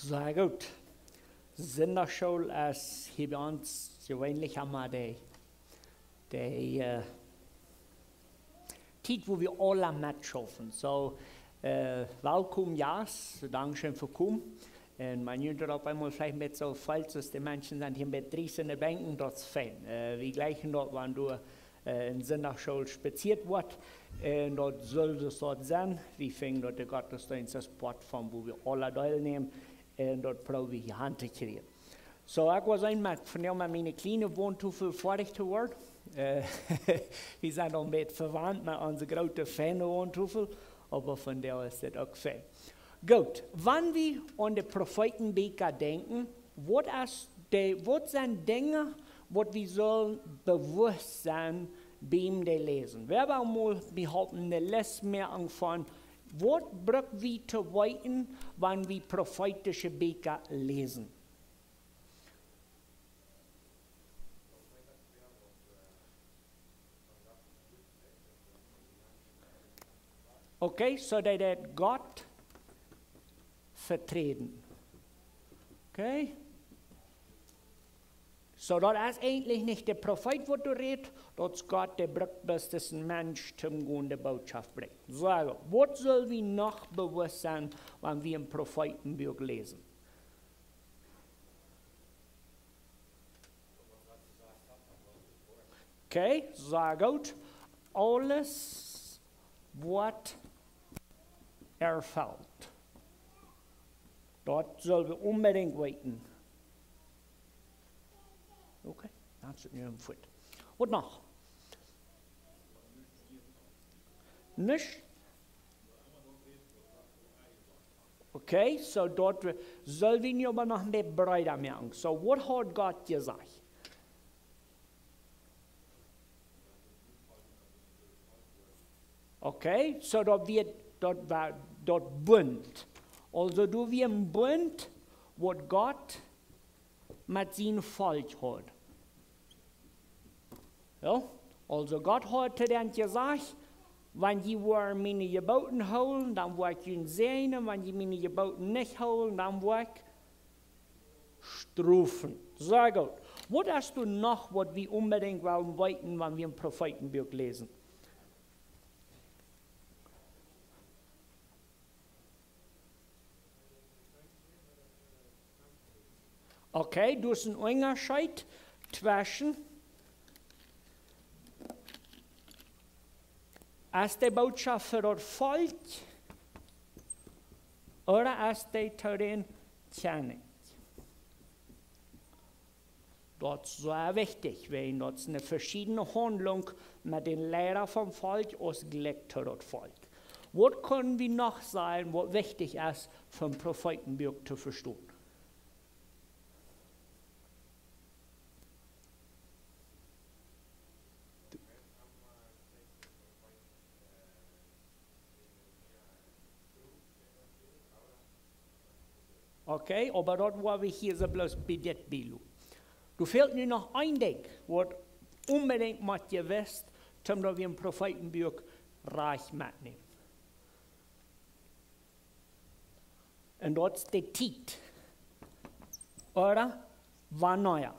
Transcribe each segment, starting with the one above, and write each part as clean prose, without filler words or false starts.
Sehr gut. Sonderschule ist hier bei uns gewöhnlich einmal die Zeit, wo wir alle mitschaffen. So, willkommen, Jas, danke für kommen. Und man jünger auf einmal vielleicht mit so falsch, dass die Menschen sind hier mit 30 in den Bänken, das ist fein. Wir gleichen dort, wenn du in Sonderschule spaziert wird, dort soll es dort sein. Wir finden dort die Gottesdienstplattform, wo wir alle teilnehmen. Und dort probieren wir die Hand zu kriegen. So, ich war einmal von meine kleine Wohntafel fertig zu werden. Wir sind auch mit verwandt mit unserer großen Fan-Wohntafel, aber von der ist das auch fein. Gut, wenn wir an die Prophetenbücher denken, was sind Dinge, was wir sollen bewusst sein beim Lesen? Wir haben mal behaupten, eine Lesmerkung von, was brauchen wir zu weiten, wenn wir prophetische Bücher lesen? Okay, so dass Gott vertreten. Okay? So, das ist eigentlich nicht der Prophet, wo du redest, das ist Gott, der braucht, bis das ein Mensch zum gute Botschaft bringt. So, was soll wir noch bewusst sein, wenn wir im Prophetenbuch lesen? Okay, sehr gut. Alles, was erfällt. Dort sollen wir unbedingt weiten. Okay, that's it, you're foot. What noch? Nicht? Okay, so dort sollen wir aber noch mehr breiter merken. So, was hat Gott gesagt? Okay, so dort Bund. Also du wie ein Bund, was Gott mit seinem Volk hat. Ja? Also Gott hat dann gesagt, wenn die meine Geboten holen, dann will ich ihn segnen, wenn die meine Geboten nicht holen, dann will ich strafen. Sehr gut. Was hast du noch, was wir unbedingt wollen weiten, wenn wir ein Prophetenbuch lesen? Okay, du hast einen Unterschied zwischen als die Botschaft für das Volk oder als die zu den Tiernen. Das ist sehr wichtig, weil das eine verschiedene Handlung mit den Lehrern vom Volk ausgelegt hat, das Volk. Was können wir noch sagen, was wichtig ist, vom Prophetenbuch zu verstehen? Okay, aber dort, wo wir hier so bloß bedet bilu. Du fehlt nur noch ein Ding, was unbedingt mit dir wisst, zum wir im Prophetenbuch reich mitnehmen. Und dort ist die Zeit. Oder? War neuer.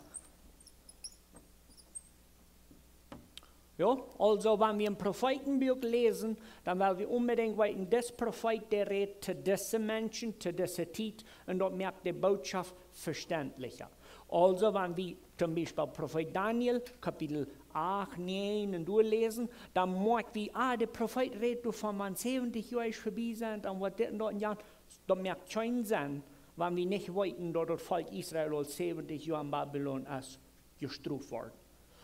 Ja, also wenn wir ein Prophetenbuch lesen, dann wollen wir unbedingt wissen, das Prophet, der redet zu diesen Menschen, zu dieser Zeit, und dort merkt die Botschaft verständlicher. Also wenn wir zum Beispiel Prophet Daniel, Kapitel 8, 9 durchlesen, dann merken wir, der Prophet redet von man 70 Jahre vorbei sind, dann wird das und dort ein Jahr, das merkt keinen Sinn, wenn wir nicht wissen, dass das Volk Israel 70 Jahre in Babylon ist, gestraft worden.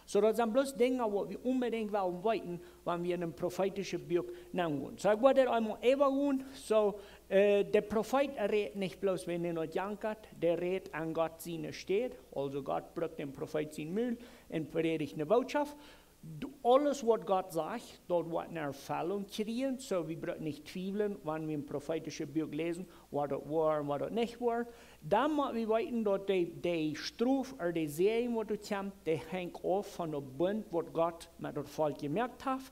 So, das sind bloß Dinge, die wir unbedingt wollen weiten, wenn wir in einem prophetischen Buch nehmen. So, ich wollte das einmal übergehen. So, der Prophet redet nicht bloß, wenn er nicht jankert, der redet an Gott seine steht. Also, Gott braucht den Prophet sein Müll und predigt eine Botschaft. Alles, was Gott sagt, dort wird eine Erfüllung kriegen. So, wir brauchen nicht zweifeln, wenn wir ein prophetisches Buch lesen, was das war und was das nicht war. Dann müssen wir wissen, dass die Strafe oder die Segen, die kommt, die hängt auf von dem Bund, was Gott mit dem Volk gemerkt hat.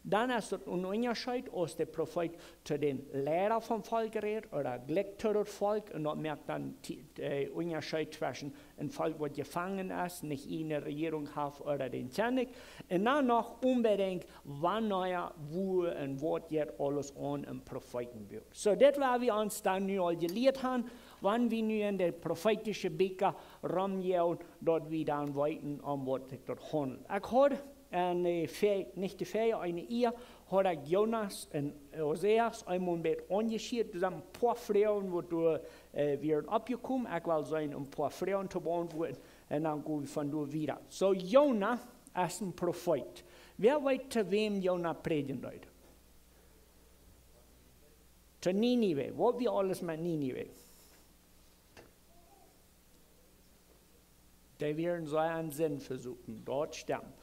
Dann ist es ein Unterschied, als der Prophet zu den Lehrern vom Volk redet oder gleich zu dem Volk und dort merkt dann den Unterschied zwischen einem Volk, das gefangen ist, nicht eine Regierung hat oder den König. Und dann noch unbedingt, wann wo und was jetzt alles an im Prophetenbuch. So, das war wir uns dann nu all gelehrt haben, wann wir nu in der prophetischen Beker rumgehen, dort wir dann weiten, was sich dort handelt. Ich habe nicht die Fähigkeit, eine Ehe, hat ich Jonas und Oseas einmal mit angeschiert, zusammen ein paar Frauen, wo du wieder abgekommen, ich will sein, ein paar Frauen zu beantworten, und dann gehen wir von da wieder. So, Jonah ist ein Prophet. Wer weiß, zu wem Jonah predigen sollte? Zu Ninive. Was wir alles mit Ninive? Die werden so einen Sinn versuchen, dort sterben.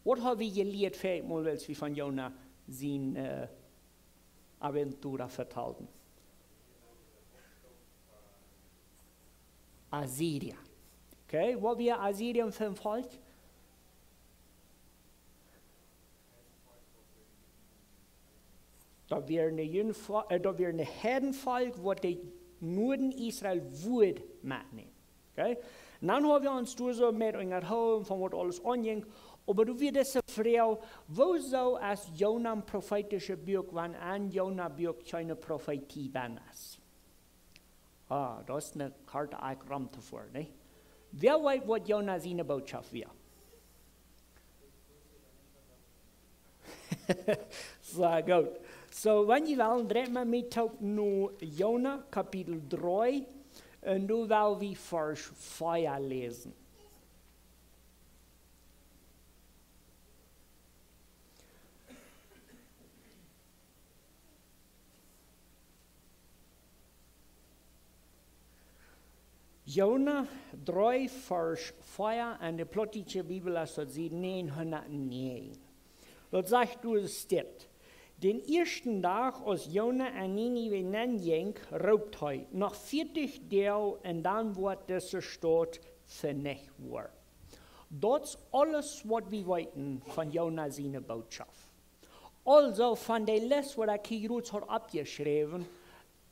Was haben wir gelehrt, mal, als wir von Jonah seine Aventura vertalten? Assyrien. Okay, wo wir Assyrien für ein Volk? Da wir ein Herdenvolk, wo die Norden Israel würde mitnehmen. Okay? Und dann haben wir uns so mit unserem Home, von was alles anging. Aber du wirst diese Frau, wo so als Jonah ein prophetischer Buch, wenn ein Jonah-Buch keine Prophetie ist? Ah, das ist eine Karte Raum davor, ne? Wer weiß, was Jonah seine Botschaft wäre? So gut. So, wenn ihr wollt, dreht man mit nur Jonah, Kapitel 3, und du willst wie Vers 4 lesen. Jonah 3, Vers 4, und die plottische Bibel ist dort 909. Dort sagt du es steht, den ersten Tag, als Jonah an Ninive hinanging, raubt er noch 40 Tage und dann wird diese Stadt vernichtet worden. Das ist alles, was wir wissen von Jonah seine Botschaft. Also von der Liste, die er Kirus hat abgeschrieben,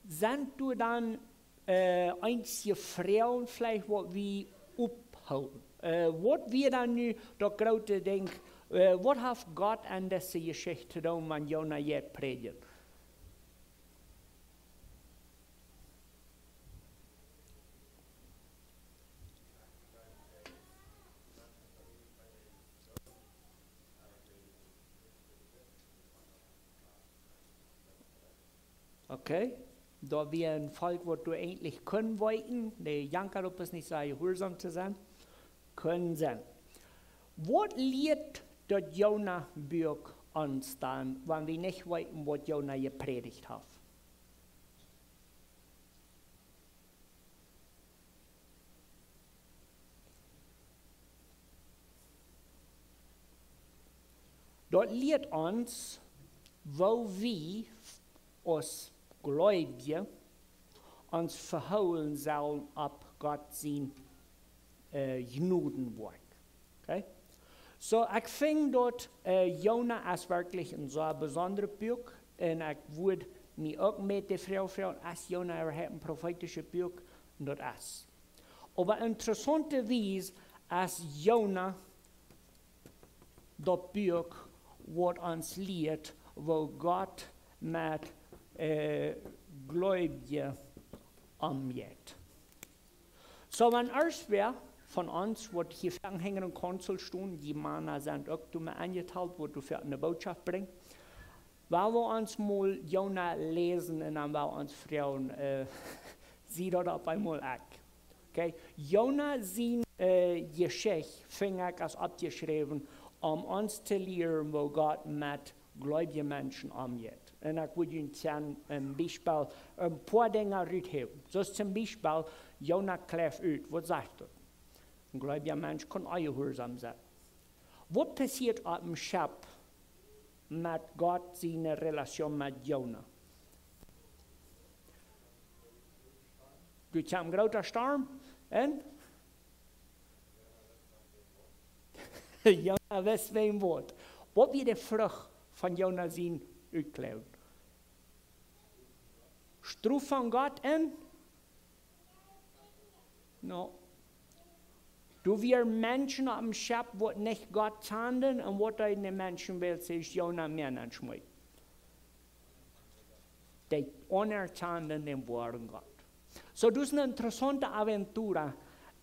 sind du dann einzige Frauen vielleicht, was wir abholen. Was wir dann nu, da grote denken, was hat Gott an diese Geschichte getan, wenn Jonah jetzt predigt? Okay, da wir ein Volk, wo du eigentlich können wollten, die Janker, ob es nicht so gehorsam zu sein, können sein. Was lehrt das Jonah-Buch uns dann, wenn wir nicht wissen, was Jonah gepredigt hat? Dort lehrt uns, wo wir als Gläubige uns verhauen sollen, ab Gott sein Gnadenwerk. Okay? So, ich finde dort, Jonah als wirklich ein so besonderes Buch, und ich würde mich auch mit der Frau fragen, als Jonah hat ein prophetisches Buch, und das ist. Aber interessanterweise, als Jonah das Buch, was uns lehrt, wo Gott mit Gläubigen umgeht. So, wenn wer von uns, wo hier hängen und Konsul stehen, die Männer sind auch mal angeteilt, wo du für eine Botschaft bringst, weil wir uns mal Jonah lesen und dann wir uns fragen, sie dort auf einmal auch. Okay? Jonah, sein Geschichte fing ich als abgeschrieben, uns zu lernen, wo Gott mit gläubigen Menschen umgeht. Und ich würde Ihnen ein Beispiel, ein paar Dinge rausheben. So ist zum Beispiel, Jonah klärt aus, was sagt er? Ein gläubiger Mensch kann auch gehorsam sein. Was passiert auf dem Schiff mit Gott, seine Relation mit Jonah? Du hast einen großen Sturm und Jonah weiß, wem Wort. Wat wie de vrucht van Jona zijn uitkleed? Stroef van God en? No. Du wir Menschen am Schab, wat nicht Gott tanden, und wat in den Menschen will, ist Jona mehr schmeit. Die unertanden den Worten Gott. So, das ist eine interessante Aventura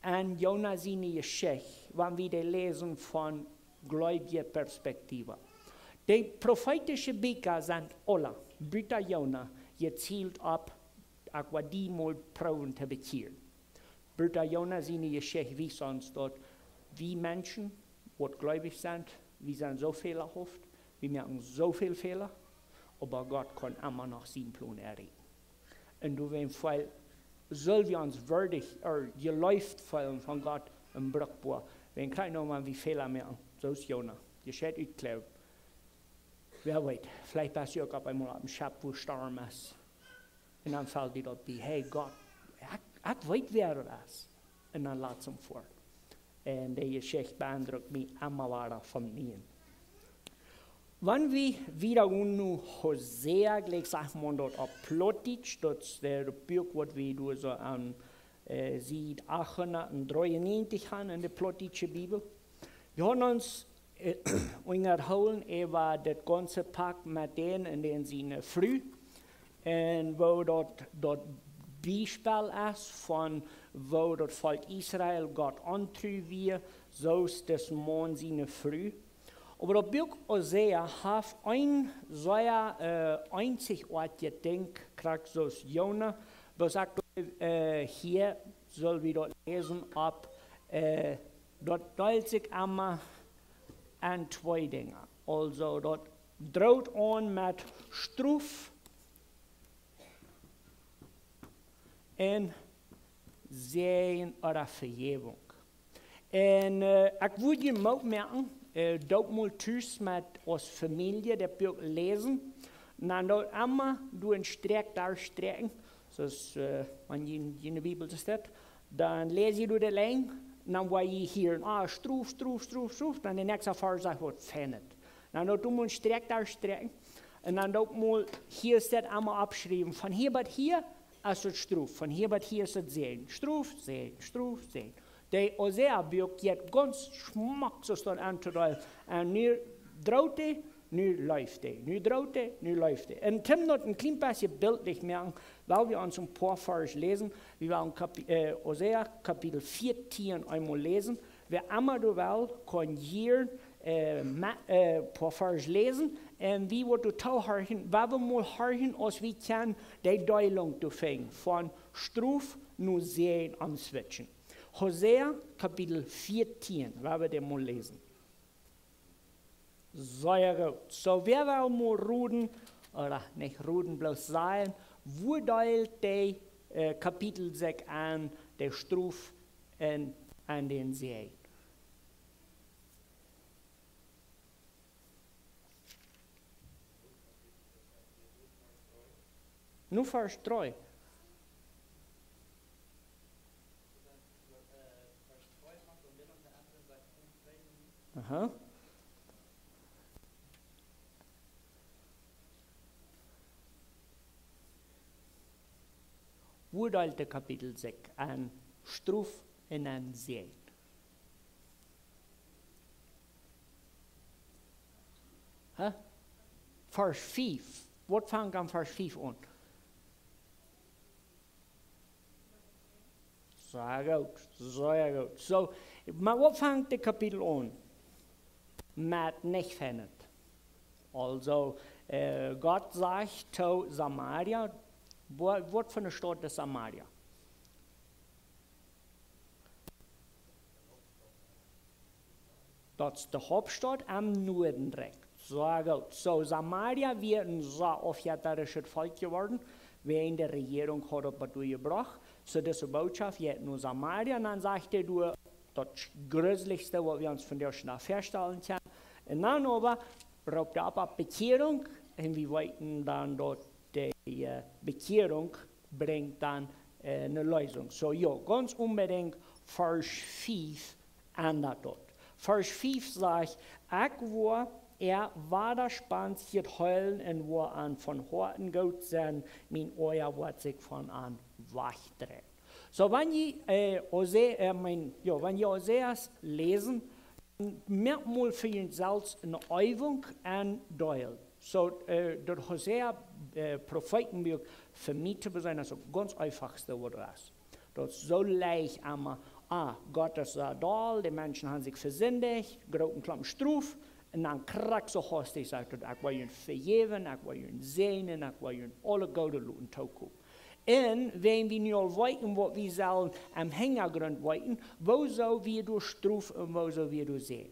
an Jona seine Geschichte, wenn wir die lesen von gläubiger Perspektive. Die prophetische Bücher sind alle, Bücher Jona, gezielt ab, aqua die mal proben zu bekehren. Bücher Jona seine Geschichte, wie sonst dort, wie Menschen, die gläubig sind, wir sind so fehlerhaft, wir machen so viele Fehler, aber Gott kann immer noch seinen Plan erreichen. Und du wirst weil soll wir uns würdig, geläuft fühlen von Gott im Bruchbohr, wenn keiner mal wie Fehler machen, so ist Jona, die steht uitklaut. Wer weiß, vielleicht passiert auch einmal am Schab, wo Sturm ist. Und dann fällt die dort bei, hey Gott, ich weiß, wer das. Und dann lässt es ihm vor. Und die Geschichte beeindruckt mich immer weiter von mir. Wenn wir wieder nu Hosea, gleich sagt man dort auf Plotitsch, das ist der Buch, was wir du so an 893 haben in der Plotitsche Bibel. Wir haben uns unterhalten über das ganze Pack mit denen, in denen sie früh, und wo dort Beispiel ist, von wo das Volk Israel Gott antrug wir, so ist das Mann seine früh. Aber das Buch Hosea hat ein sehr einzigartiges Ding, kriegt so Jona, was sagt, hier soll wir dort lesen, ob dort teilt sich immer an zwei Dinge. Also dort droht an mit Struf und Sehen oder Vergebung. Und ich würde je auch merken, dort mal thuis met ons familie dat boek lezen. En dan dort immer du een Streck darstrecken, zoals wanneer je in de Bibel staat. Dan lees je door de lijn, en dan waar je hier, stroef, stroef, stroef, stroef. Dan de nächste vers zegt wat fennet. Dan dort moet een Streck darstrecken. En dan dort mal, hier staat allemaal abschrijven. Van hier tot hier is het stroef, van hier tot hier is het zeen. Stroef, zeen, stroef, zeen. De Hosea-boek heeft ganz smakjes dan aan te duiden. En nu droot hij, nu läuft hij. Nu droot hij, nu läuft hij. En Tim nog een klein beetje bildlich merken, weil wir uns ein paar Vers lesen. Wir werden Hosea Kapitel 14 einmal lesen. Wer immer du will, kann hier paar Vers lesen. En wie wordt du touwhargen, waar we mal hargen als we kan, die Deilung te vinden. Von stroef nu zeen aan switchen. Hosea Kapitel 14, waar we den mal lesen. Sehr gut. So, wer will mal ruden, oder nicht ruden, bloß sagen, wo teilt der Kapitel sich an, der Struf an den See? Nur Vers 3. Aha. Woordalte Kapitel 6 aan Struf en aan Zee. Huh? Vers 5. Wat vangt aan vers 5 aan? Sehr gut, sehr gut. So, maar wat vangt de kapitel aan? Met nicht vernet. Also, Gott sagt zu Samaria, wat für eine Stadt ist Samaria? Das ist die Hauptstadt am Norden direkt. Sehr gut. So, Samaria wird ein sehr aufjähriges Volk geworden, während der Regierung hat es durchgebracht. So, diese Botschaft geht nur Samaria, und dann sagt er, du, das Größlichste, was wir uns von der Stadt vorstellen können. Und dann aber braucht er aber Bekehrung, und wir wollten dann dort die Bekehrung bringt dann eine Lösung. So, ja, ganz unbedingt Vers 5 ändert dort. Vers 5 sagt, ich war war da spans hier heulen und wo an von Horten gut sein, mein Euer wird sich von an wachdrehen. So, wenn ihr Oseas lesen, merkt mal für ihn selbst eine Übung an Doyle. So, der Hosea Prophetenbuch für mich zu sein, also ganz einfachste Wort das. Das ist so leicht einmal, Gott ist da, die Menschen haben sich versündigt, großen Klamm Struf, und dann kriegst du hastig, sagt, ich will ihnen vergeben, ich will ihnen segnen, ich will ihnen alle Gute luten, Toku. Und wenn wir nur weiten, was wir sollen am Hintergrund weiten, wo soll wir durch Struf und wo soll wir durch sehen?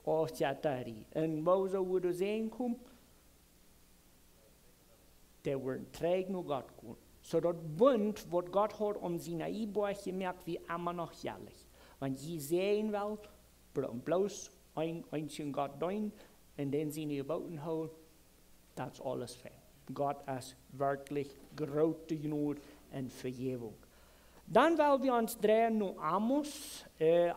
Oh, Tjatari. Und wo soll wir durch sehen kommen? Der wird trägen und Gott kommen. So das Bund, was Gott hat Sinai-Berg gemerkt, wie immer noch jährlich. Wenn sie sehen will, bloß ein einzigen Gott dein, und den sie nicht gebauten haben, das ist alles fein. Gott ist wirklich große Gnade und Vergebung. Dann wollen wir uns drehen nach Amos.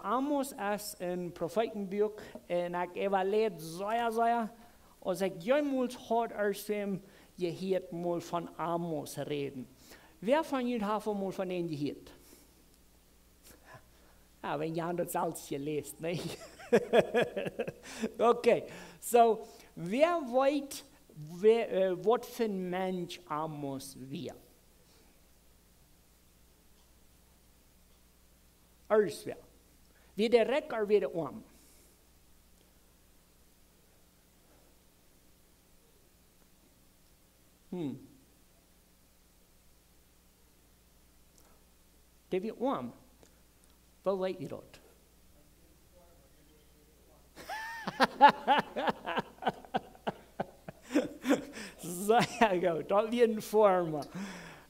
Amos ist ein Prophetenbuch, und ich evaluiere sehr, als ich jemals hat aus dem gehört mal von Amos reden. Wer von Ihnen hat mal von denen gehört? Ja, wenn ihr das alles gelesen, nicht? Okay, so, wer weiß, was für ein Mensch Amos war? Alles wer? Wie der Reck oder wie der Arm? Der wird arm. Wo weiß ihr das? Sehr gut, das wird ein Farmer.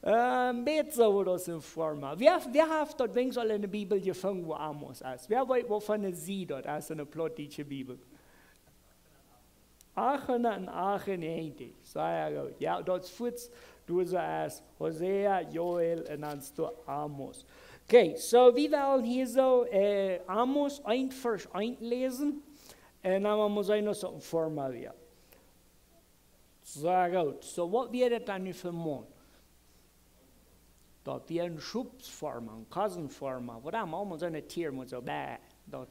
Besser war das ein Farmer. Wer hat das wenigstens in der Bibel gefunden, wo Amos ist? Wer weiß, wovon es sieht, das ist eine plottische Bibel? 898. Sehr gut. Ja, das führt du sagst Hosea, Joel und dann du Amos. Okay, so wir wollen hier so Amos ein Vers einlesen und dann muss ich noch so ein Formulier. Sehr gut. So, was wird das dann für Mond? Dat wir een Schubsformer, een kassenformer, wat dan allemaal zo'n Tier moet zo bij. Dat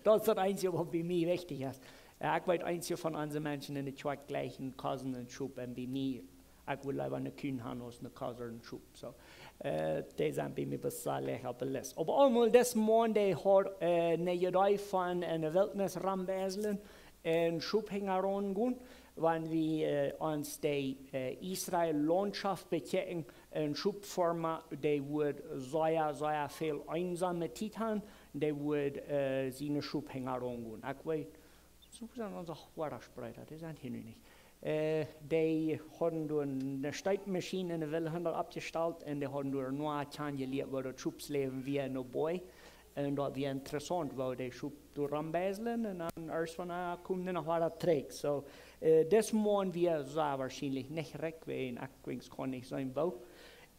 is het einzige wat bij mij wichtig is. Ik weet einzige van onze mensen in de twee gleichen kassen en schub en bij mij, ik wil liever een kuhn hebben als een kassen en schub. So, die zijn bij mij besalig op de lijst. Aber allemaal des Morgen, die had een jedij van een wildnis rambezelen en schub hingen rondgaan. Wenn wir uns die Israel-Landschaft bekennen, ein Schubformer, der wird sehr viel einsame Zeit haben, der wird seine Schubhänger angehen. Ich weiß, so sind unsere Waderspreiter, die sind hier nicht. Die haben durch eine Steigmaschine in der Welle abgestellt und die haben durch nur ein gelehrt, wo das Schubsleben wie ein Boy. Und das war interessant, weil die Schub durchbeißeln und dann erst von da kommt noch weiter trägt. So, das machen wir sehr wahrscheinlich nicht recht, weil ich kann nicht sein Bau.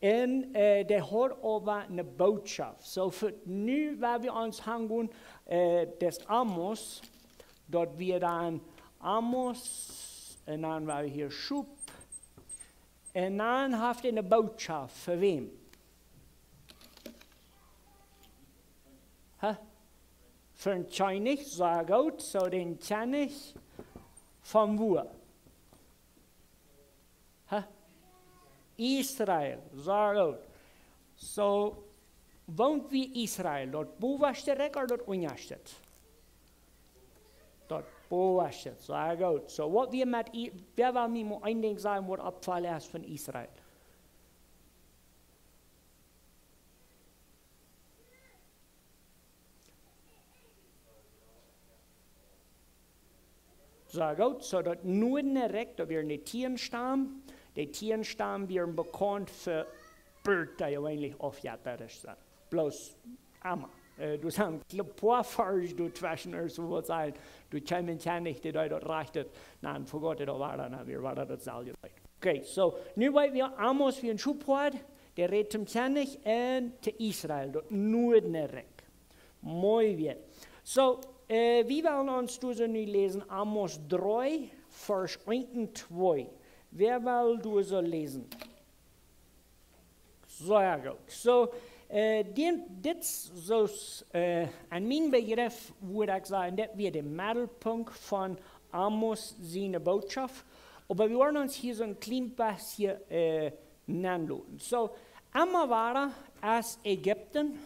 Und der hat aber eine Botschaft. So, für nu, weil wir uns hängen, das Amos, dort wir dann Amos, und dann war hier Schub, und dann hat er eine Botschaft. Für wen? Für den Chinese, sehr gut, so den kenne ich von wo? Israel, sehr gut. So, wohnt wie Israel, dort wo war direkt oder dort ungestet? Dort wo war es, sehr gut. So, was wir mit, wer will mir mal ein Ding sagen, was Abfall ist von Israel? Sehr gut, so dat nur direkt, da wir eine Tierenstamm. Die Tierenstamm werden bekannt für Bürde, die eigentlich aufjäterisch sind. Bloß einmal. Du sagst, ein paar Farsch, du zwischen uns, so was sein. Du kommst ja nicht, die dort reichtet. Nein, vor Gott, da war dann, wir waren das selber. Okay, so, nun weil wir Amos wie ein Schub hat, der redet zum König und zu Israel, dort Noordenrijk. Mooi weer. So, wie wollen uns du so nu lesen? Amos 3, Vers 1 und 2. Wer will du so lesen? Sehr gut. So, dit so, an mijn Begriff würde ich sagen, das wird der Mittelpunkt von Amos seine Botschaft. Aber wir wollen uns hier so ein klein bisschen nennen. So, einmal war als Ägypten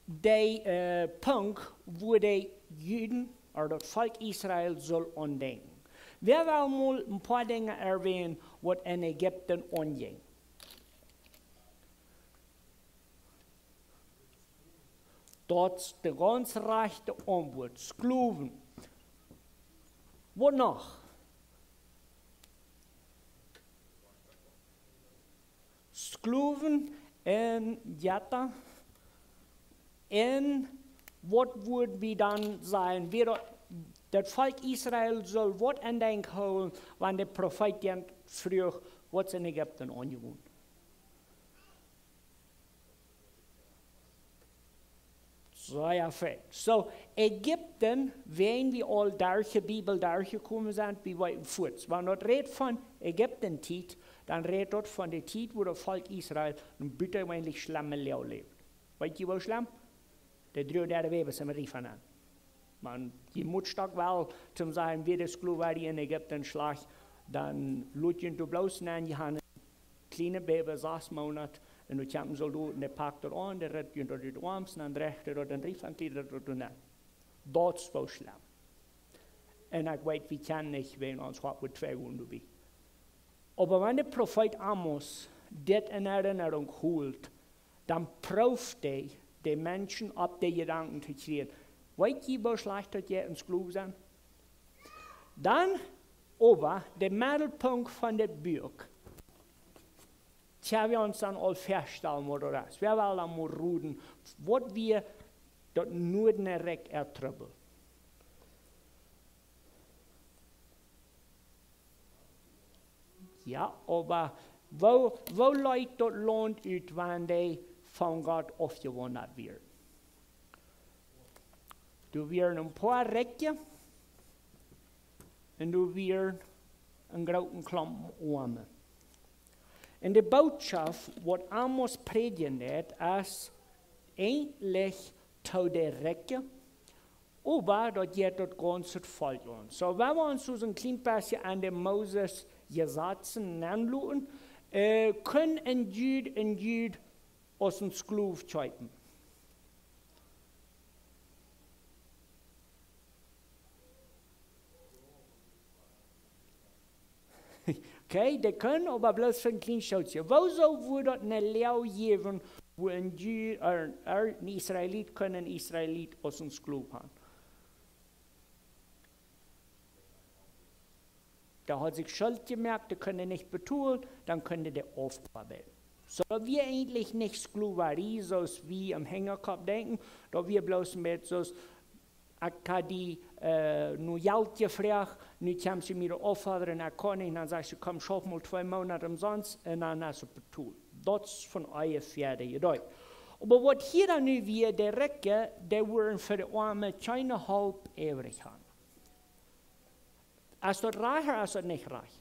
der Punkt, wo die Juden oder das Volk Israel soll andenken. Wir wollen mal ein paar Dinge erwähnen, was in Ägypten anging. Dort der ganz rechte Anwalt, Sklaven. Was noch? Sklaven en Jatta. En was wird wie dann sein? Das Volk Israel soll was an den holen, wenn der Prophet früher was in Ägypten angewohnt. Sehr fett. So, Ägypten, wenn wir all durch die Bibel durchgekommen sind, wie weit fort. Wenn man redet von Ägypten-Zeit, dann redet dort von der Zeit, wo das Volk Israel ein bitterwenig schlimme Leben lebt. Weißt du, was schlimm? Der 3 Webe sind wir riefen an. Man, je Mutstark war, zum sagen, wie das Sklaverei in Ägypten schlag, dann lutschen du bloß an die Hand. Kleine Baby, 6 Monate, und du kommst Soldaten, der packt dort an, der redet unter die Arms, dann dreht er dort den Riefanglieder dort und dann. Das ist so schlimm. Und ich weiß, wir können nicht, wenn uns was mit 2 Wunden wie. Aber wenn der Prophet Amos das in Erinnerung holt, dann prüft er die Menschen, ob die Gedanken zu kriegen. Weißt du, wie schlecht das jetzt ins Glück sind? Dann, aber, der Mittelpunkt von dem Buch. Tja, wir uns dann all feststellen, wo das ist. Wir wollen dann mal reden, was wir dort nur direkt ertrübbeln. Ja, aber wo Leute dort Land aus, wenn die von Gott aufgewandert werden? Du wirst ein paar Recken und du wirst einen großen Klumpen Arme. Und die Botschaft, was Amos predigen hat, ist eigentlich zu der Recken, aber das geht das ganze Volk an. So, wenn wir uns so ein klein bisschen an den Moses Gesetzen anschauen, können ein Jude aus dem Sklav schreiben. Okay, die können aber bloß für ein kleines Schauzchen. Wieso würde das eine Lehre geben, wo ein Israelit einen Israelit aus dem Sklav haben? Da hat sich Schuld gemerkt, der können nicht betun, dann könnte der aufbauen. So, wir eigentlich nicht Sklaverei, so wie am Hängerkopf denken, da wir bloß mit so die nu Geld gefragt, nu kam sie mir auffordern, ich kann nicht, dann sagst du, komm, schaff mal 2 Monate umsonst, und dann hast du betont. Das ist von euer Pferde gedeutet. Aber was hier dann nu wir, der Recke, der würden für die Arme keine halb ewig haben. Ist das reich oder ist das nicht reich?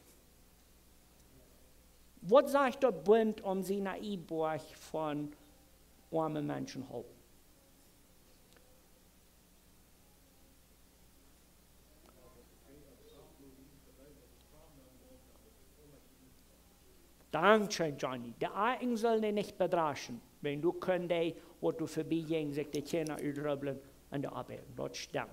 Was sagt der Bund um seine Einburg von armen Menschen halb? Dankeschön, Johnny. Die Eigen sollen dich nicht bedraschen, wenn du könntest, was du vorbeigehst, sich die Kinder übreln an der Arbeit. Das stimmt.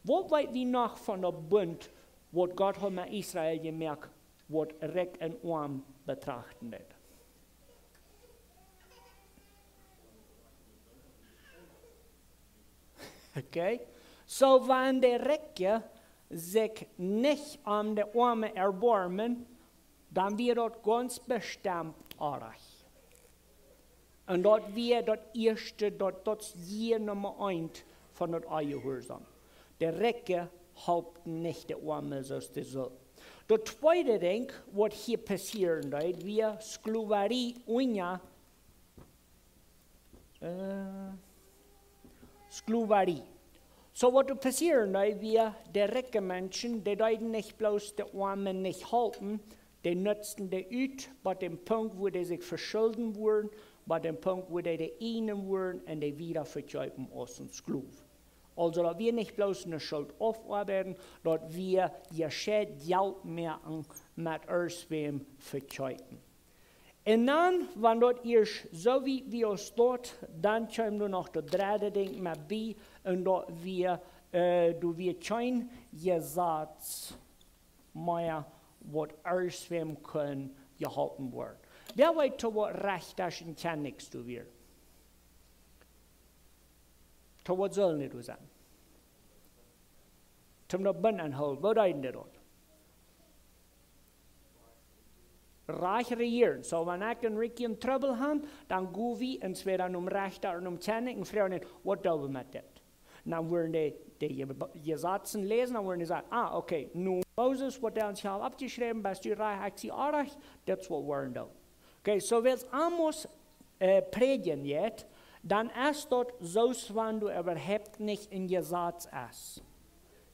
Wo weit wie noch von der Bund, was Gott hat mit Israel gemerkt, was Reck und Arm betrachten wird? Okay? So, wenn die Recke sich nicht an die Arme erbarmen, dann wird das ganz bestimmt arg. Und dort wird das erste, das ist die Nummer 1 von das Eierhursam. Der Recke halten nicht der Arme, so ist das so. Der zweite Ding, was hier passieren wird, wir Sklaverei unja Sklaverei. So was passieren wird, wir der reichen Menschen, die deuten nicht bloß die Armen nicht halten, die nutzen die ut, bei dem Punkt, wo die sich verschulden wollen, bei dem Punkt, wo die einen wollen und die wieder verkaufen als ein Sklav. Also, dass wir nicht bloß eine Schuld aufarbeiten, dass wir ihr Geld mehr mit uns verkaufen. Und dann, wenn das ist, so wie wir uns dort, dann kommen wir noch das dritte Ding mit bei, und dass wir kein Gesetz mehr, was uns können, gehalten wird. Wer weiß, was recht ist und kann nichts zu werden. Zu was soll nicht sein? Zum noch Binnen halten, was ist denn dort? Reich regieren. So, wenn ich und Ricky in Trouble haben, dann gehen wir und wir dann Recht und Kenning und fragen, was tun wir mit das? Dann würden die Gesetze lesen, dann würden die sagen, okay, nun Moses, was der uns hier abgeschrieben, bist du reich, ich sie auch reich, das ist was wir tun. Okay, so wenn es Amos predigen jetzt, dann ist dort so, wenn du überhaupt nicht in Gesetz ist.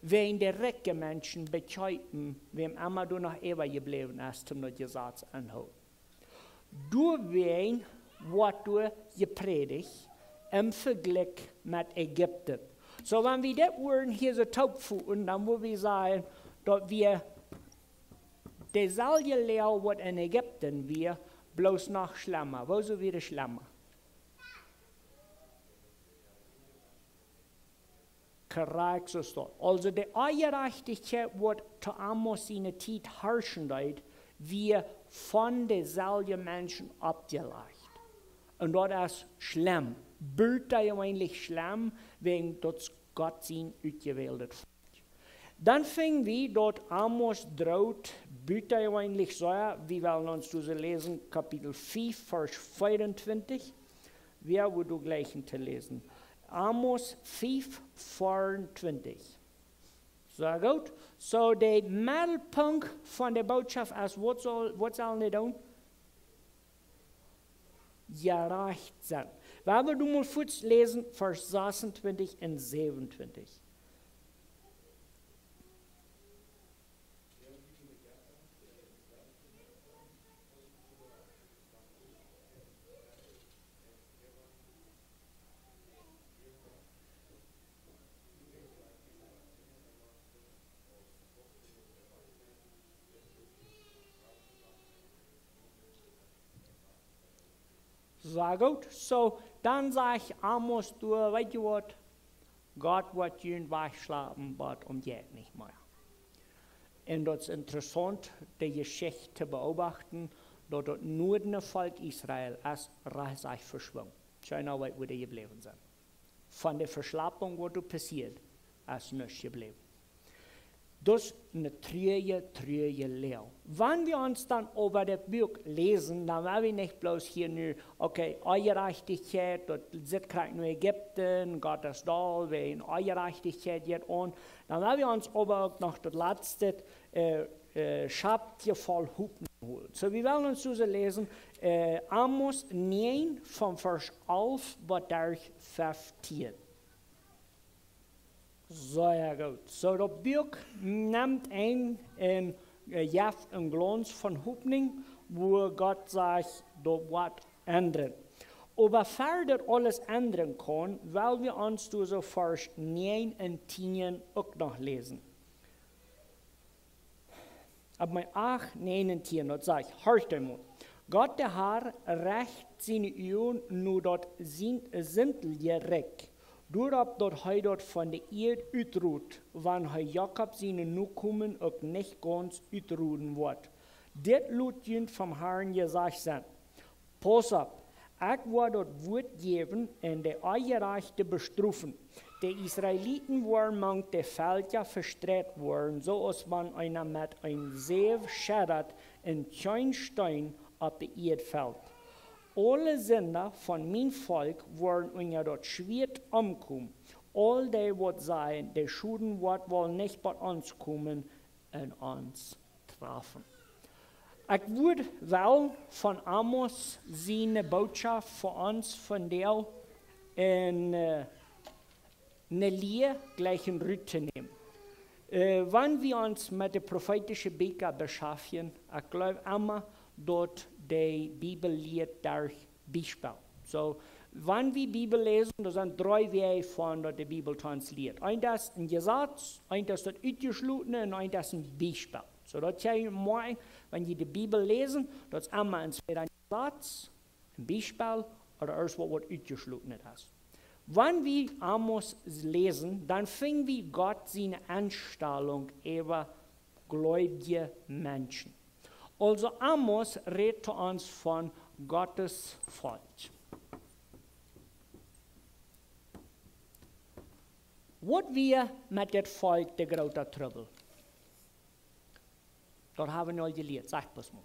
Wenn die reichen Menschen bekäupen, wem immer du noch ewig geblieben ist, zum Gesetz anhalten. Du weißt, was du gepredigt im Vergleich mit Ägypten. So, wenn wir das wollen, hier so taubfuhren, dann muss wir sagen, dass wir dieselbe Lehre, was in Ägypten wir, bloß noch schlimmer. Wo so wieder schlimmer? Korrekt, so steht. Also die Ungerechtigkeit, was zu Amos in der Zeit herrschen wird, wir von denselben Menschen abgeleicht. Und das ist schlimm. Bild eigentlich schlimm, wegen dass Gott sie ausgewählt hat. Dann fingen wir, dort Amos droht, bitte eigentlich so, wir wollen uns das lesen, Kapitel 5, Vers 24. Wer würde du gleich zu lesen? Amos 5, 24. So gut. So der Mittelpunkt von der Botschaft ist, was sollen wir tun? Gerecht sein. Wenn wir mal kurz lesen, Vers 26 und 27. Sehr gut. So, dann sage ich Amos, du, weißt du was? Gott wird ihn wegschlafen, aber geht nicht mehr. Und das ist interessant, die Geschichte zu beobachten, dass das nur ein Volk Israel ist, sich verschwunden. Schau weit, wo die geblieben sind. Von der Verschlappung, was passiert, ist nichts geblieben. Das ist eine treue Lehre. Wenn wir uns dann über das Buch lesen, dann werden wir nicht bloß hier nur, okay, Ungerechtigkeit, das sieht gerade nur Ägypten, Gott ist da, wenn Ungerechtigkeit geht an, dann werden wir uns aber noch das letzte Chapter voll Hupen holen. So, wir werden uns das lesen, Amos 9 von Vers 11 bis 15. Sehr gut. So, das Buch nimmt einen Glanz von Hoffnung, wo Gott sagt, da wird ändern. Aber further alles ändern kann, weil wir uns so Vers 9 und 10 auch noch lesen. Aber 8, 9 und 10, das sagt, hört einmal. Gott der Herr rächt seine Augen nur dort sind gerecht. Doordat dat hij dat van de eerd uitroet, wanneer hij Jacob zijn Nachkommen ook niet ganz uitroeden wordt. Dit laat je vom Herrn gezegd zijn. Pas op, ik wil dat woord geven en de Ungerechte bestrafen. De Israeliten waren mang de Völker verstreit worden, zoals man einer met een zeef schädert en kein Stein op de Erde fällt. Alle Sünder von mein Volk waren unter dort schwer umgekommen. all die wat sein, die Schuden wat wohl nicht bei uns kommen und uns treffen. Ich würde wel von Amos seine Botschaft für uns von der eine Lehre gleich in Rüte nehmen. Wenn wir uns mit der prophetischen Bücher beschäftigen, ich glaube immer, dort die Bibel lehrt durch Beispiel. So, wenn wir Bibel lesen, da sind 3 Wege von der Bibel transliert. Ein das ist ein Gesetz, ein das ist Utgeschlutene und ein das ist ein Beispiel. So, das ist morgen, wenn ihr die Bibel lesen, das ist immer entweder ein Gesetz, ein Beispiel oder alles, was Utgeschlutene ist. Wenn wir Amos lesen, dann finden wir Gott seine Einstellung über gläubige Menschen. Also Amos redet uns von Gottes Volk. Was wir mit dem Volk der große Trouble? Das haben wir al geleerd, sag das mal.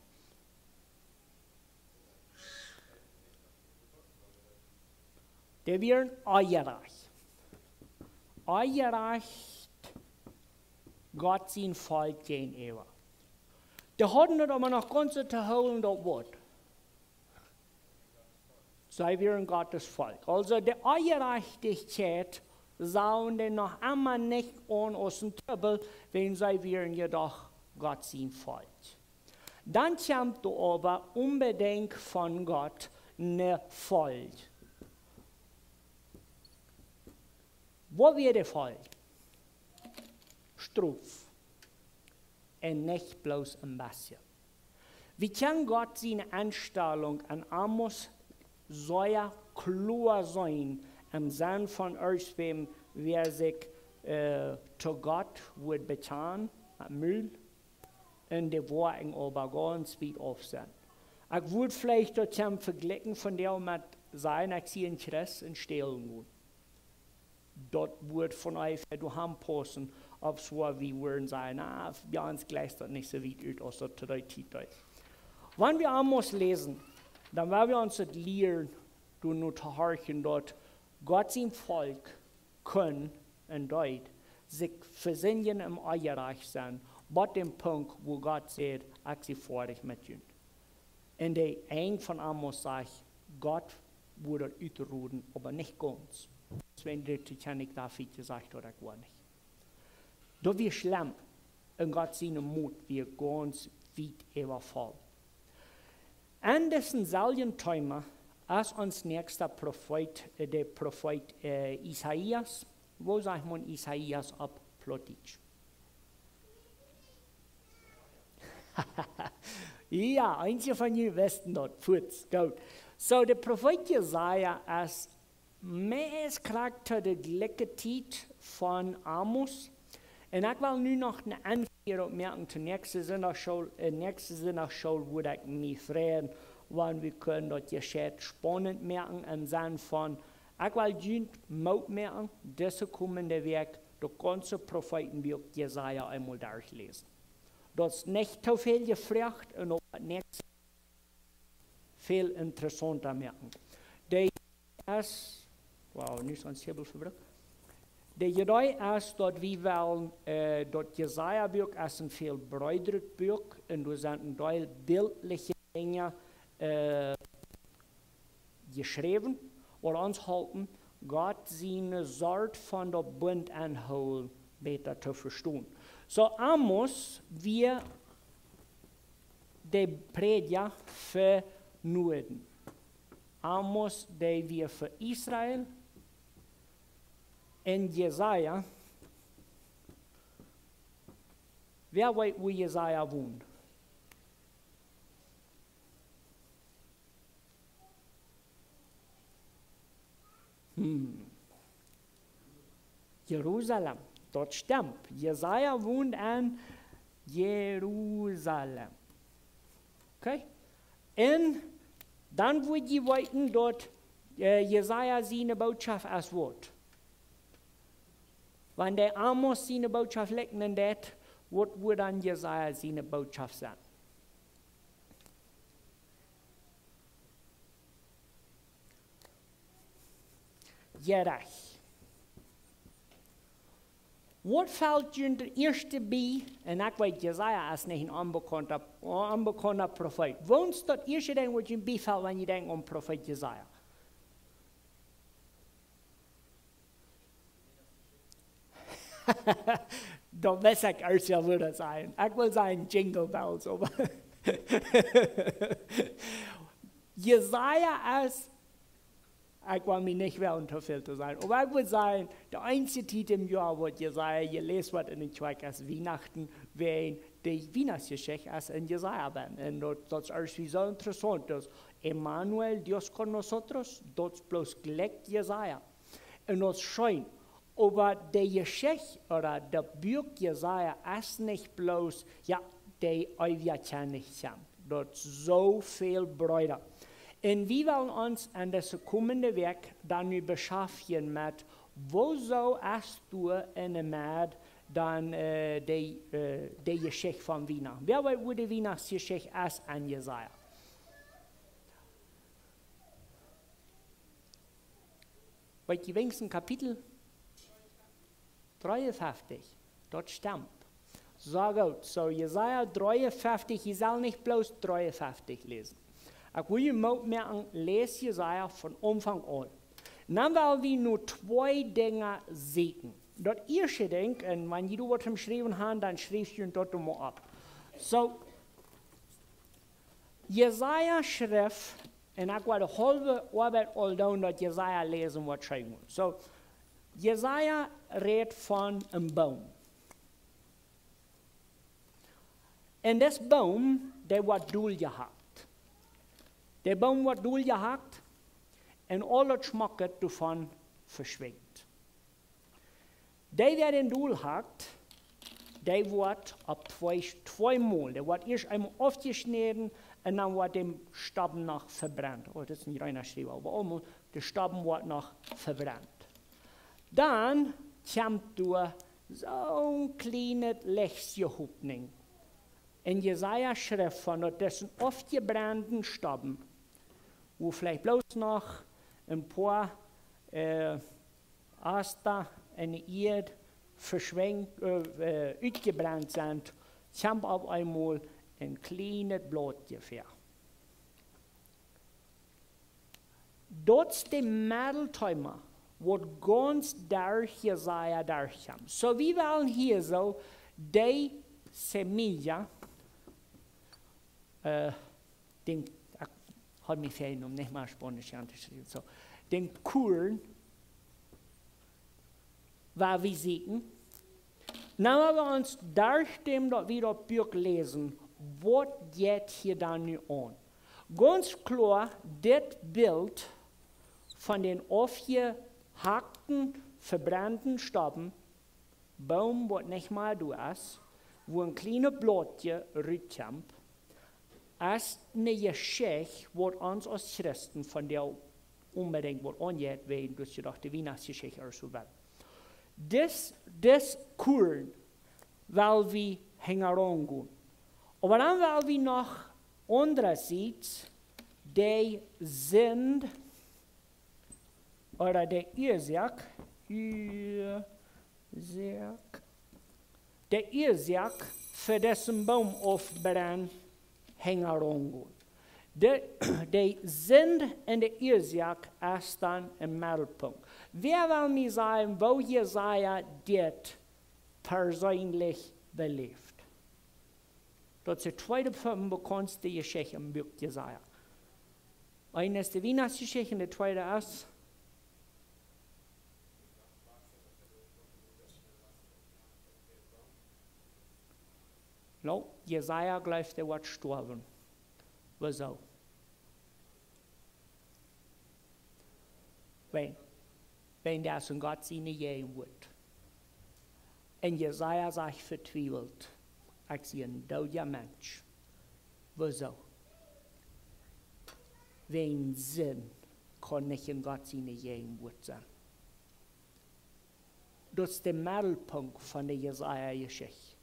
Die werden eingereicht. Eingereicht Gott sein Volk gegenüber. Die hatten nicht aber noch ganz zu holen, das Wort. Sie wären Gottes Volk. Also die Eingerechtigkeit sahen die noch immer nicht an aus dem Trübel, wenn sie wären jedoch Gott sein Volk. Dann kommt aber unbedingt von Gott eine Volk. Wo wird der Volk? Struf. Und nicht bloß ein bisschen. Wie kann Gott seine Einstellung an Amos so klar sein, im Sinn von Auswem, wer sich zu Gott wird betan, Müll, und die Worte aber ganz weit auf sind. Ich würde vielleicht dort vergleichen von der mit sein, ich sehe einen Christ in Stehlen. Dort wird von euch, du haben passen, auf so wie wir sagen, wir uns gleich das nicht so weit aus der Zeit. Wenn wir Amos lesen, dann werden wir uns das lernen, du nur zu horchen dort, Gott sein Volk können und dort sich versinnigen im Eierreich sein, bei dem Punkt, wo Gott sagt, ich sie fertig mit ihnen. Und der ein von Amos sagt, Gott würde ausruhen, aber nicht ganz. Wenn die Titanic da viel gesagt oder gar nicht. Da wir schlimm, und Gott seine Mut wir ganz weit überfallen. An diesen selben Thema als uns nächster Prophet, der Prophet Isaias, wo sagt man Isaias ab Plotitsch? Ja, einige von Ihnen wissen das, Putz, gut. So, der Prophet Jesaja ist meest Charakter der gleiche Zeit von Amos. Und ich will nur noch eine Anführung merken zur nächsten Sonntagsschule. Nächste Sonntagsschule würde ich mich freuen, wenn wir können das Geschäft spannend merken im Sinne von, ich will jeden Mut merken, diese kommende Werk, der ganze Prophetenbuch Jesaja einmal durchlesen. Das ist nicht so viel gefragt und auch nächste viel interessanter merken. Der ist, wow, nicht so ein Hebel verbraucht. Der Idee ist, dass wir wollen, das Jesaja-Buch ist ein viel breiteres Buch und da sind ein Teil bildliche Dinge geschrieben, und uns halten, Gott seine Sorge von der Bund anholen, besser zu verstehen. So Amos, wir der Prediger für Norden. Amos, der wir für Israel. In Jesaja, wer weiß, wo Jesaja wohnt? Jerusalem, dort stimmt. Jesaja wohnt in Jerusalem. Okay? Und dann wird die weiten dort Jesaja seine Botschaft als Wort. Wenn der Amos seine Botschaft legt, dann was wird dann Jesaja seine Botschaft sein? Gerecht. Wat fällt je de eerste bij, en ik weet, Jesaja is niet een onbekende profeet. Wat is dat eerste ding wat je bijvalt wanneer je denkt aan profeet Jesaja? Dat wist ik eerst wel willen zijn. Ik wil zijn Jingle Bells. Jesaja is, ik wil me niet wel te veel te zijn, aber ik wil zeggen, de einzige tijd im jaar wat Jesaja gelezen wordt in het kerk is Weihnachten, waarin de Weihnachtsgeschichte is in Jesaja ben. En dat is erst wie zo interessant. Dus Emmanuel, Dios con nosotros, dat is bloß gleich Jesaja. En dat is schön. Aber die Geschichte oder der Buch Jesaja ist nicht bloß, ja, die Eiwia-Kennig haben. Dort so viel Brüder. Und wir wollen uns an das kommende Werk dann beschäftigen mit, wo so hast du in der Mad dann die Geschichte von Wiener. Wer weiß, wo die Weihnachtsgeschichte ist an Jesaja? Weißt du, wenigstens Kapitel 53, dort stammt. So gut, so Jesaja 53, ich soll nicht bloß 53 lesen. Ich will je merken, lese Jesaja von Anfang an. Dann wollen wir nur zwei Dinge sehen. Das erste Ding, und wenn du was geschrieben hast, dann schreibst du das mal ab. So, Jesaja schrift, und ich will die halbe Arbeit all down, dass Jesaja lesen, was schreiben. So, Jesaja redet von einem Baum. Und das Baum, der wird durchgehackt. Der Baum wird durchgehackt und alles Schmack davon verschwindet. Der, der den durchhackt, der wird ab zweimal, der wird erst einmal aufgeschnitten und dann wird der Stamm noch verbrannt. Oh, das ist nicht reiner Schrieb, aber einmal, der Stamm wird noch verbrannt. Dann kommt da so ein kleines Lächchen in Jesaja schrift von dessen oft gebrannten Stamm, wo vielleicht bloß noch ein paar Aster in der Erde ausgebrannt sind, kommt auf einmal ein kleines Blattgefähr. Dort ist der Mitteltimer, wo ganz durch Jesaja durchkommt. So wir wollen hier so die Semilla, den, hat mich fehlen, um nicht mal Spanisch anzuschreiben, so, den Kuren, war wir sehen. Dann haben wir uns durch dem, dass wir das Buch lesen, was geht hier dann an? Ganz klar, das Bild von den aufgehackten, verbrannten Stamm, Baum, was nicht mal du ist, wo ein kleines Blattchen rüberkommt, ist eine Geschichte, die uns als Christen von der unbedingt angeht, weil du gedacht, die Weihnachtsgeschichte oder so wird. Das Kuren, weil wir herangehen. Aber dann wollen wir noch andererseits die sind, oder der Ursache für dessen Baum aufbrennen, herangehen. Die Sinn und die Ursache ist dann im Mittelpunkt. Wer will mir sagen, wo Jesaja das persönlich belebt? Das ist die zweite bekannte Geschichte im Buch Jesaja. Eine ist die Weihnachtsgeschichte und die zweite ist no, Jesaja glaubt, er wird sterben. Wieso? Wenn das in Gott seine gehen wird. Und Jesaja sagt vertwiebelt, ich sehe ein toter Mensch. Wieso? Wenn Sinn kann nicht in Gott seine gehen wird sein. Das ist der Mittelpunkt von der Jesaja-Geschichte.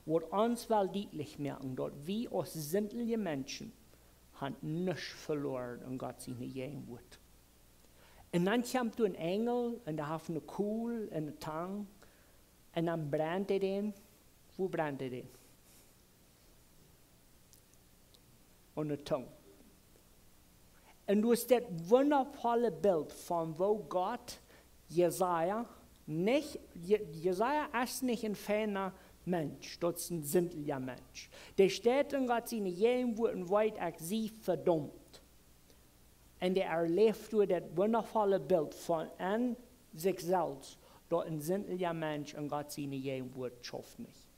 Was uns will deutlich merken, dass wir als sinnliche Menschen haben nichts verloren in Gott seine Gegenwart. Und dann kommt ein Engel und der hat eine Kuhl und eine Tang En dan brandt het een. Wo brandt het een? Aan de tong. En dus dat wundervolle Bild von wo Gott Jesaja ist nicht ein feiner Mensch, das ist ein sinteliger Mensch. Der steht in Gott seine Jemwoorden weit auch sie verdammt. Und der erlebt durch das wundervolle Bild von sich selbst, dass ein sinteliger Mensch in Gott seine Jemwoorden schafft nicht.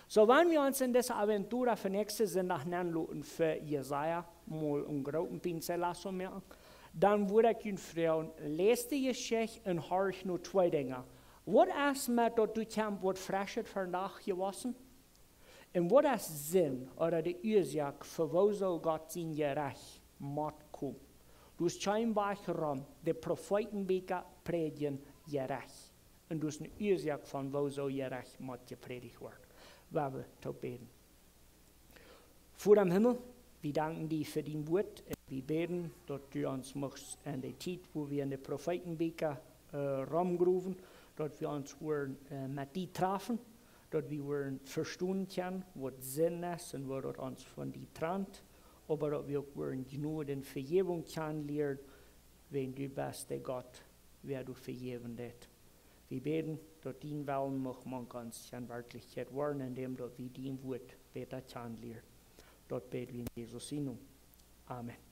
So, wenn wir uns in dieser Aventur für nächste Sonntag nennen für Jesaja, mal einen großen Pinsel lassen merken, dann würde ich Ihnen fragen, lest die Geschichte und höre ich nur zwei Dinge. Was ist mit, dass du kämpfst, was frisch vandaag gewesen? Und was ist Sinn oder die Ursache, für wo soll Gott sein Gerecht kommen? Du hast scheinbar rum, die Prophetenbücher predigen Gerecht. Und du hast eine Ursache von wo soll Gerecht gepredigt werden. Waar we tot beten. Voor dem Himmel, wir danken dir für dein Wort. Wir beten, dass du uns machst in der Zeit, wo wir in den Prophetenbücher rumgerufen, dass wir uns mit dir treffen, dass wir verstehen können, was Sinn ist und was uns von dir trennt, aber dass wir auch Gnade und Vergebung kennenlernen, wenn du bist der Gott, wer du vergeben hast. Wir beten, dass dein Willen man ganz in Wirklichkeit werden, indem wir dein Wort besser kennenlernen. Dort beten wir in Jesus' Namen. Amen.